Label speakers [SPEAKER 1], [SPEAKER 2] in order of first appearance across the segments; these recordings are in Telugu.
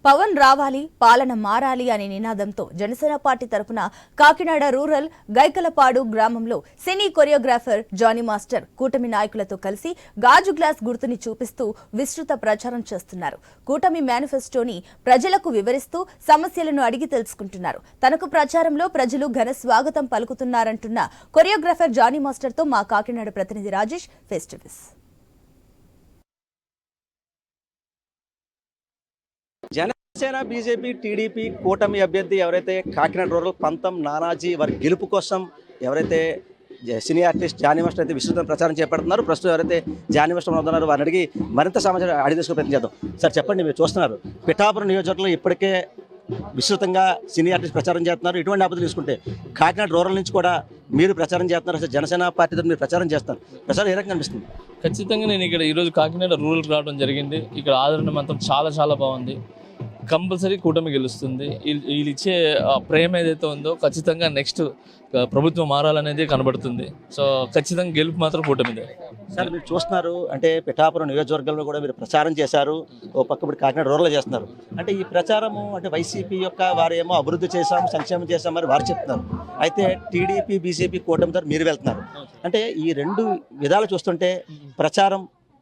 [SPEAKER 1] పవన్ రావాలి పాలన మారాలి అనే నినాదంతో జనసేన పార్టీ తరపున కాకినాడ రూరల్ గైకలపాడు గ్రామంలో సినీ కొరియోగ్రాఫర్ జానీ మాస్టర్ కూటమి నాయకులతో కలిసి గాజు గ్లాస్ గుర్తుని చూపిస్తూ విస్తృత ప్రచారం చేస్తున్నారు. కూటమి మేనిఫెస్టోని ప్రజలకు వివరిస్తూ సమస్యలను అడిగి తెలుసుకుంటున్నారు. తనకు ప్రచారంలో ప్రజలు ఘన స్వాగతం పలుకుతున్నారంటున్న కొరియోగ్రాఫర్ జానీ మాస్టర్ తో మా కాకినాడ ప్రతినిధి Rajesh face to face.
[SPEAKER 2] Janasena BJP TDP కూటమి అభ్యర్థి ఎవరైతే కాకినాడ రూరల్ పంతం నానాజీ వారి గెలుపు కోసం ఎవరైతే సినీ ఆర్టిస్ట్ జానీ మాస్టర్ అయితే విస్తృత ప్రచారం చేపడుతున్నారు. ప్రస్తుతం ఎవరైతే జానీ మాస్టర్ అవుతున్నారో వారిని అడిగి మరింత సమాచారం అడిగి తీసుకునే ప్రయత్నం చేద్దాం. సార్ చెప్పండి, మీరు చూస్తున్నారు పిఠాపురం నియోజకవర్గంలో ఇప్పటికే విస్తృతంగా సినీ ఆర్టిస్ట్ ప్రచారం చేస్తున్నారు. ఇటువంటి ఆపదలు తీసుకుంటే కాకినాడ రూరల్ నుంచి కూడా మీరు ప్రచారం చేస్తున్నారు. అసలు జనసేన పార్టీతో మీరు ప్రచారం చేస్తున్నారు. ప్రచారం ఏ రకంగా అనిపిస్తుంది?
[SPEAKER 3] ఖచ్చితంగా నేను ఇక్కడ ఈరోజు కాకినాడ రూరల్ రావడం జరిగింది. ఇక్కడ ఆదరణ మాత్రం చాలా బాగుంది. కంపల్సరీ కూటమి గెలుస్తుంది. వీళ్ళు ఇచ్చే ప్రేమ ఏదైతే ఉందో ఖచ్చితంగా నెక్స్ట్ ప్రభుత్వం మారాలనేది కనబడుతుంది. సో ఖచ్చితంగా గెలుపు మాత్రం కూటమిదే.
[SPEAKER 2] సార్ మీరు చూస్తున్నారు అంటే పిఠాపురం నియోజకవర్గంలో కూడా మీరు ప్రచారం చేశారు, ఓ పక్క ఇప్పుడు కాకినాడ రూరల్ చేస్తున్నారు. అంటే ఈ ప్రచారము అంటే వైసీపీ యొక్క వారేమో అభివృద్ధి చేశాం సంక్షేమం చేశాం మరి వారు చెప్తున్నారు. అయితే టీడీపీ బీజేపీ కూటమితో మీరు వెళ్తున్నారు. అంటే ఈ రెండు విధాలు చూస్తుంటే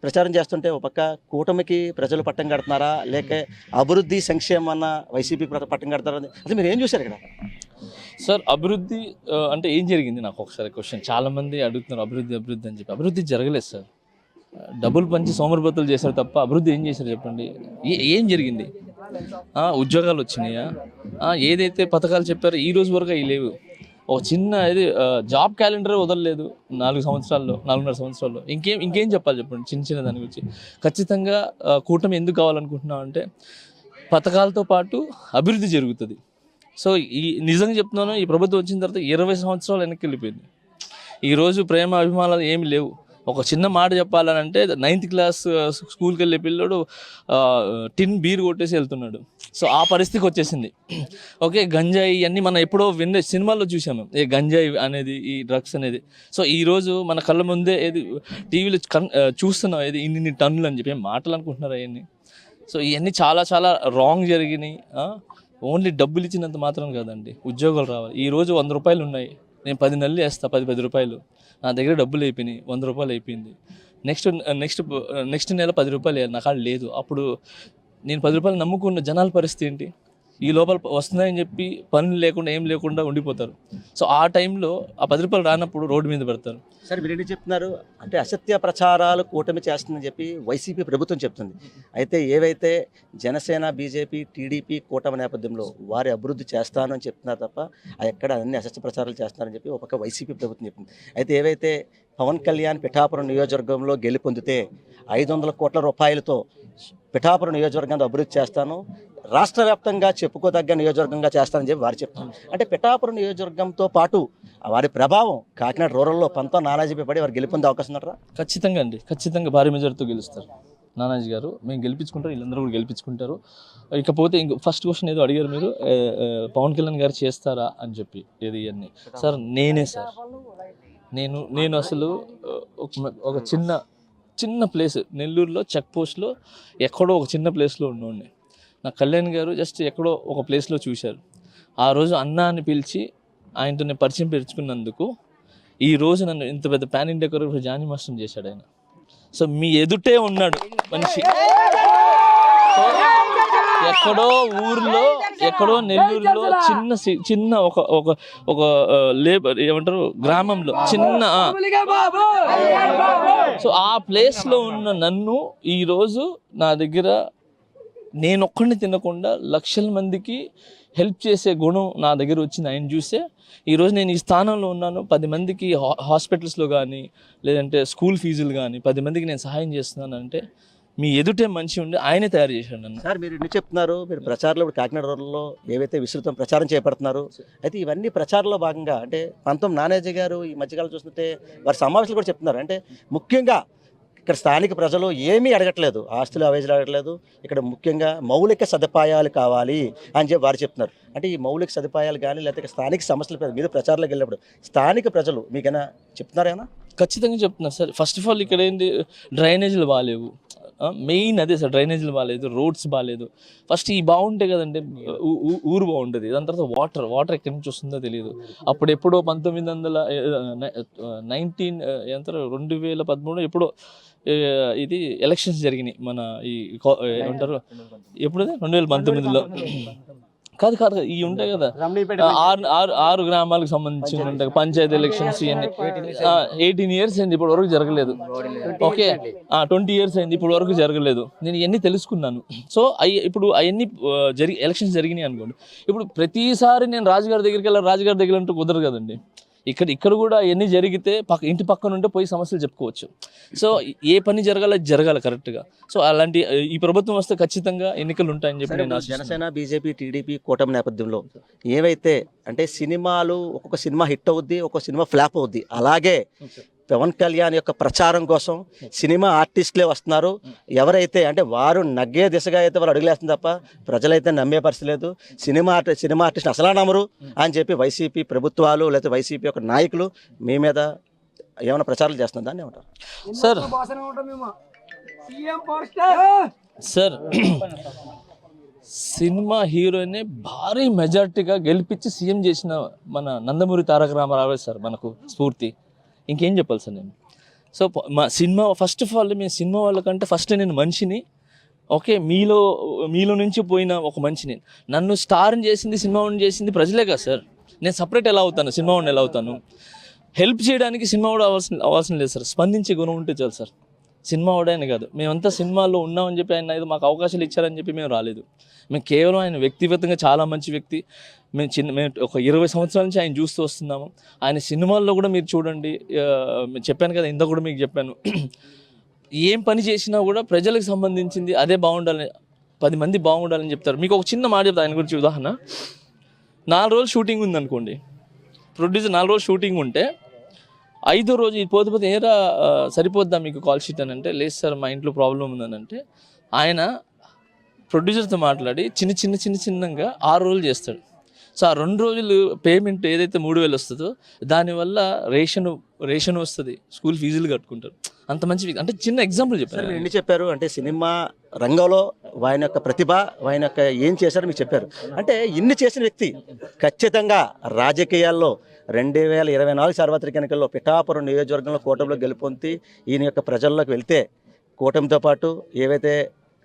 [SPEAKER 2] ప్రచారం చేస్తుంటే ఒక పక్క కూటమికి ప్రజలు పట్టం కడుతున్నారా లేక అభివృద్ధి సంక్షేమం అన్న వైసీపీ పట్టం కడతారా? అది మీరు ఏం చూశారు ఇక్కడ?
[SPEAKER 3] సార్ అభివృద్ధి అంటే ఏం జరిగింది నాకు ఒకసారి క్వశ్చన్ చాలా మంది అడుగుతున్నారు. అభివృద్ధి అని చెప్పి అభివృద్ధి జరగలేదు సార్. డబ్బులు పంచి సోమరిపోతులు చేశారు తప్ప అభివృద్ధి ఏం చేశారు చెప్పండి? ఏం జరిగింది? ఉద్యోగాలు వచ్చినాయా? ఏదైతే పథకాలు చెప్పారో ఈ రోజు వరకు అవి లేవు. ఒక చిన్న ఇది జాబ్ క్యాలెండర్ వదలలేదు 4 సంవత్సరాల్లో 4.5 సంవత్సరాల్లో. ఇంకేం చెప్పాలి చెప్పండి చిన్న దాని గురించి. ఖచ్చితంగా కూటమి ఎందుకు కావాలనుకుంటున్నాం అంటే పథకాలతో పాటు అభివృద్ధి జరుగుతుంది. సో ఈ నిజంగా చెప్తున్నాను, ఈ ప్రభుత్వం వచ్చిన తర్వాత 20 సంవత్సరాలు వెనక్కి వెళ్ళిపోయింది. ఈరోజు ప్రేమ అభిమానాలు ఏమి లేవు. ఒక చిన్న మాట చెప్పాలనంటే 9th క్లాస్ స్కూల్కి వెళ్ళే పిల్లడు టిన్ బీర్ కొట్టేసి వెళ్తున్నాడు. సో ఆ పరిస్థితికి వచ్చేసింది. ఓకే, గంజాయి ఇవన్నీ మనం ఎప్పుడో సినిమాల్లో చూసాము, ఏ గంజాయి అనేది, ఈ డ్రగ్స్ అనేది. సో ఈరోజు మన కళ్ళ ముందే ఏది టీవీలో చూస్తున్నాం, ఏది ఇన్ని టన్నులు అని చెప్పి మాటలు అనుకుంటున్నారు అవన్నీ. సో ఇవన్నీ చాలా రాంగ్ జరిగినాయి. ఓన్లీ డబ్బులు ఇచ్చినంత మాత్రం కాదండి, ఉద్యోగాలు రావాలి. ఈరోజు 100 రూపాయలు ఉన్నాయి, నేను 10 నెలలు వేస్తా, 10 రూపాయలు నా దగ్గర డబ్బులు అయిపోయినాయి, 100 రూపాయలు అయిపోయింది. నెక్స్ట్ నెల 10 రూపాయలు నా కాడ లేదు. అప్పుడు నేను 10 రూపాయలు నమ్ముకున్న జనాల పరిస్థితి ఏంటి? ఈ లోపల వస్తున్నాయని చెప్పి పనులు లేకుండా ఏం లేకుండా ఉండిపోతారు. సో ఆ టైంలో ఆ 10 రూపాయలు రానప్పుడు రోడ్డు మీద పెడతారు.
[SPEAKER 2] సరే మీరు ఏంటి చెప్తున్నారు అంటే అసత్య ప్రచారాలు కూటమి చేస్తుందని చెప్పి వైసీపీ ప్రభుత్వం చెప్తుంది. అయితే ఏవైతే జనసేన బీజేపీ టీడీపీ కూటమి నేపథ్యంలో వారి అభివృద్ధి చేస్తాను అని చెప్తున్నారు తప్ప ఎక్కడ అన్ని అసత్య ప్రచారాలు చేస్తారని చెప్పి ఒక పక్క వైసీపీ ప్రభుత్వం చెప్తుంది. అయితే ఏవైతే పవన్ కళ్యాణ్ పిఠాపురం నియోజకవర్గంలో గెలుపొందితే 500 కోట్ల రూపాయలతో పిఠాపురం నియోజకవర్గాన్ని అభివృద్ధి చేస్తాను, రాష్ట్ర వ్యాప్తంగా చెప్పుకోదగ్గ నియోజకవర్గంగా చేస్తానని చెప్పి వారు చెప్తాను. అంటే పిఠాపురం నియోజకవర్గంతో పాటు వారి ప్రభావం కాకినాడ రూరల్లో పంతం నానాజీపై పడి వారు గెలుపొందే అవకాశం ఉన్నారా?
[SPEAKER 3] ఖచ్చితంగా అండి, ఖచ్చితంగా భారీ మెజార్టీతో గెలుస్తారు నానాజీ గారు. మేము గెలిపించుకుంటారు, వీళ్ళందరూ కూడా గెలిపించుకుంటారు. ఇకపోతే ఫస్ట్ క్వశ్చన్ ఏదో అడిగారు మీరు, పవన్ కళ్యాణ్ గారు చేస్తారా అని చెప్పి. ఏది అన్నీ సార్ నేనే సార్. నేను అసలు ఒక చిన్న ప్లేస్ నెల్లూరులో చెక్ పోస్ట్లో ఎక్కడో ఒక చిన్న ప్లేస్లో ఉన్నోడిని. నా కళ్యాణ్ గారు జస్ట్ ఎక్కడో ఒక ప్లేస్లో చూశారు. ఆ రోజు అన్న అని పిలిచి ఆయనతో నేను పరిచయం పెంచుకున్నందుకు ఈ రోజు నన్ను ఇంత పెద్ద pan India choreographer Johnny master చేశాడు ఆయన. సో మీ ఎదుటే ఉన్నాడు మనిషి. సో ఎక్కడో ఊర్లో, ఎక్కడో నెల్లూరులో చిన్న ఒక లేబర్ ఏమంటారు గ్రామంలో చిన్న, సో ఆ ప్లేస్లో ఉన్న నన్ను ఈరోజు నా దగ్గర నేనొక్కడిని తినకుండా లక్షల మందికి హెల్ప్ చేసే గుణం నా దగ్గర వచ్చింది ఆయన చూసే ఈరోజు నేను ఈ స్థానంలో ఉన్నాను. 10 మందికి హాస్పిటల్స్లో కానీ లేదంటే స్కూల్ ఫీజులు కానీ 10 మందికి నేను సహాయం చేస్తున్నాను అంటే మీ ఎదుటే మనిషి ఉండి ఆయనే తయారు చేశాడు నన్ను.
[SPEAKER 2] సార్ మీరు ఇన్ని చెప్తున్నారు, మీరు ప్రచారంలో ఇప్పుడు కాకినాడ రూరల్లో ఏవైతే విస్తృతం ప్రచారం చేపడుతున్నారు, అయితే ఇవన్నీ ప్రచారంలో భాగంగా అంటే పంతం నానాజీ గారు ఈ మధ్యకాలం చూస్తుంటే వారి సమావేశాలు కూడా చెప్తున్నారు. అంటే ముఖ్యంగా ఇక్కడ స్థానిక ప్రజలు ఏమీ అడగట్లేదు, ఆస్తులు అవేజీలు అడగట్లేదు, ఇక్కడ ముఖ్యంగా మౌలిక సదుపాయాలు కావాలి అని చెప్పి వారు చెప్తున్నారు. అంటే ఈ మౌలిక సదుపాయాలు కానీ లేకపోతే స్థానిక సమస్యల మీద మీరు ప్రచారంలోకి వెళ్ళినప్పుడు స్థానిక ప్రజలు మీకైనా చెప్తున్నారేమన్నా?
[SPEAKER 3] ఖచ్చితంగా చెప్తున్నా సార్. ఫస్ట్ ఆఫ్ ఆల్ ఇక్కడ ఏంటి, డ్రైనేజీలు బాగాలేవు. మెయిన్ అదే సార్, డ్రైనేజీలు బాగాలేదు, రోడ్స్ బాగాలేదు. ఫస్ట్ ఈ బాగుంటాయి కదండి, ఊరు బాగుంటుంది. దాని తర్వాత వాటర్ ఎక్కడి నుంచి వస్తుందో తెలియదు. అప్పుడు ఎప్పుడో 2013 ఎప్పుడో ఇది ఎలక్షన్స్ జరిగినాయి మన ఈ ఏమంటారు ఎప్పుడు 2019లో. కాదు ఈ ఉంటాయి కదా 6 గ్రామాలకు సంబంధించి ఉంటాయి పంచాయతీ ఎలక్షన్స్, ఇవన్నీ 18 years అయింది, ఇప్పటి వరకు జరగలేదు. ఓకే 20 years అయింది, ఇప్పటి వరకు జరగలేదు. నేను ఇవన్నీ తెలుసుకున్నాను. సో ఇప్పుడు అవన్నీ ఎలక్షన్స్ జరిగినాయి అనుకోండి. ఇప్పుడు ప్రతిసారి నేను రాజుగారి దగ్గర అంటూ కుదరదు కదండి. ఇక్కడ కూడా అవన్నీ జరిగితే ఇంటి పక్కన ఉంటే పోయి సమస్యలు చెప్పుకోవచ్చు. సో ఏ పని జరగాలి కరెక్ట్గా. సో అలాంటి ఈ ప్రభుత్వం వస్తే ఖచ్చితంగా ఎన్నికలు ఉంటాయని చెప్పి నేను
[SPEAKER 2] జనసేన బీజేపీ టీడీపీ కూటమి నేపథ్యంలో ఏవైతే అంటే సినిమాలు, ఒక్కొక్క సినిమా హిట్ అవుద్ది, ఒక్కొక్క సినిమా ఫ్లాప్ అవుద్ది. అలాగే పవన్ కళ్యాణ్ యొక్క ప్రచారం కోసం సినిమా ఆర్టిస్టులే వస్తున్నారు. ఎవరైతే అంటే వారు నగ్గే దిశగా అయితే వాళ్ళు అడుగులేస్తుంది తప్ప ప్రజలైతే నమ్మే పరిస్థితి లేదు. సినిమా ఆర్టిస్ట్ అసలు నమ్మరు అని చెప్పి వైసీపీ ప్రభుత్వాలు లేకపోతే వైసీపీ యొక్క నాయకులు మీ మీద ఏమైనా ప్రచారాలు చేస్తున్నారు, దాన్ని ఏమంటారు
[SPEAKER 3] సార్? సినిమా హీరోని భారీ మెజార్టీగా గెలిపించి సీఎం చేసిన మన నందమూరి తారక రామారావు సార్ మనకు స్ఫూర్తి. ఇంకేం చెప్పాలి సార్ నేను? సో మా సినిమా ఫస్ట్ ఆఫ్ ఆల్ మేము సినిమా వాళ్ళకంటే ఫస్ట్ నేను మనిషిని. ఓకే, మీలో నుంచి పోయిన ఒక మనిషిని. నన్ను స్టార్ని చేసింది, సినిమా వాడిని చేసింది ప్రజలే కదా సార్. నేను సపరేట్ ఎలా అవుతాను, సినిమా వాడిని ఎలా అవుతాను? హెల్ప్ చేయడానికి సినిమా వాడు అవసరం లేదు సార్, స్పందించే గుణం ఉంటే చాలు సార్. సినిమా వాడని కాదు, మేమంతా సినిమాలో ఉన్నామని చెప్పి ఆయన ఏదో మాకు అవకాశాలు ఇచ్చారని చెప్పి మేము రాలేదు. మేము కేవలం ఆయన వ్యక్తిగతంగా చాలా మంచి వ్యక్తి. మేము ఒక 20 సంవత్సరాల నుంచి ఆయన చూస్తూ వస్తున్నాము. ఆయన సినిమాల్లో కూడా మీరు చూడండి, చెప్పాను కదా ఇంత కూడా మీకు చెప్పాను, ఏం పని చేసినా కూడా ప్రజలకు సంబంధించింది అదే బాగుండాలని, 10 మంది బాగుండాలని చెప్తారు. మీకు ఒక చిన్న మాట చెప్తాను ఆయన గురించి ఉదాహరణ. 4 రోజులు షూటింగ్ ఉందనుకోండి, ప్రొడ్యూసర్ 4 రోజులు షూటింగ్ ఉంటే 5వ రోజు ఇది పోతే ఏరా సరిపోద్దా మీకు కాల్ షీట్ అని అంటే, లేదు సార్ మా ఇంట్లో ప్రాబ్లం ఉందని అంటే, ఆయన ప్రొడ్యూసర్తో మాట్లాడి చిన్నగా 6 రోజులు చేస్తాడు. సో ఆ 2 రోజులు పేమెంట్ ఏదైతే 3,000 వస్తుందో దానివల్ల రేషన్ వస్తుంది, స్కూల్ ఫీజులు కట్టుకుంటారు. అంత మంచి అంటే చిన్న ఎగ్జాంపుల్ చెప్పారు.
[SPEAKER 2] ఎన్ని చెప్పారు అంటే సినిమా రంగంలో ఆయన యొక్క ప్రతిభ, ఆయన యొక్క ఏం చేశారో మీకు చెప్పారు. అంటే ఇన్ని చేసిన వ్యక్తి ఖచ్చితంగా రాజకీయాల్లో 2024 సార్వత్రిక ఎన్నికల్లో పిఠాపురం నియోజకవర్గంలో కూటమిలో గెలుపొంది ఈయన యొక్క ప్రజల్లోకి వెళ్తే కూటమితో పాటు ఏవైతే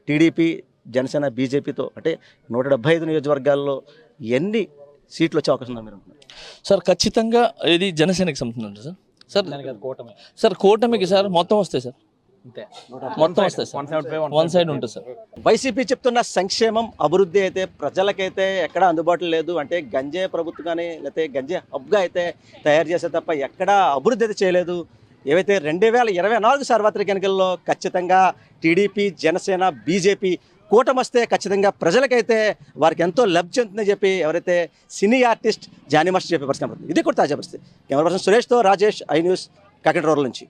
[SPEAKER 2] టీడీపీ జనసేన బీజేపీతో అంటే 175 నియోజకవర్గాల్లో ఎన్ని సీట్లు వచ్చే అవకాశం ఉందా మీరు?
[SPEAKER 3] సార్ ఖచ్చితంగా ఇది జనసేనకి సంబంధించి సార్ కూటమికి సార్ మొత్తం వస్తాయి సార్, మొత్తం వస్తాయి సార్, 1 సైడ్ ఉంటుంది సార్.
[SPEAKER 2] వైసీపీ చెప్తున్న సంక్షేమం అభివృద్ధి అయితే ప్రజలకైతే ఎక్కడా అందుబాటులో లేదు. అంటే గంజే ప్రభుత్వం కానీ లేకపోతే గంజే హబ్గా అయితే తయారు చేసే తప్ప ఎక్కడా అభివృద్ధి అయితే చేయలేదు. ఏవైతే 2024 సార్వత్రిక ఎన్నికల్లో ఖచ్చితంగా టీడీపీ జనసేన బీజేపీ కూటమి వస్తే ఖచ్చితంగా ప్రజలకైతే వారికి ఎంతో లబ్ధి చెందుతుందని చెప్పి ఎవరైతే సినీ ఆర్టిస్ట్ జానీ మాస్టర్ చెప్పే పరిస్థితి. ఇది కూడా తాజా పరిస్థితి. కెమెరా పర్సన్ సురేష్తో Rajesh, I news, Kakinada rural నుంచి.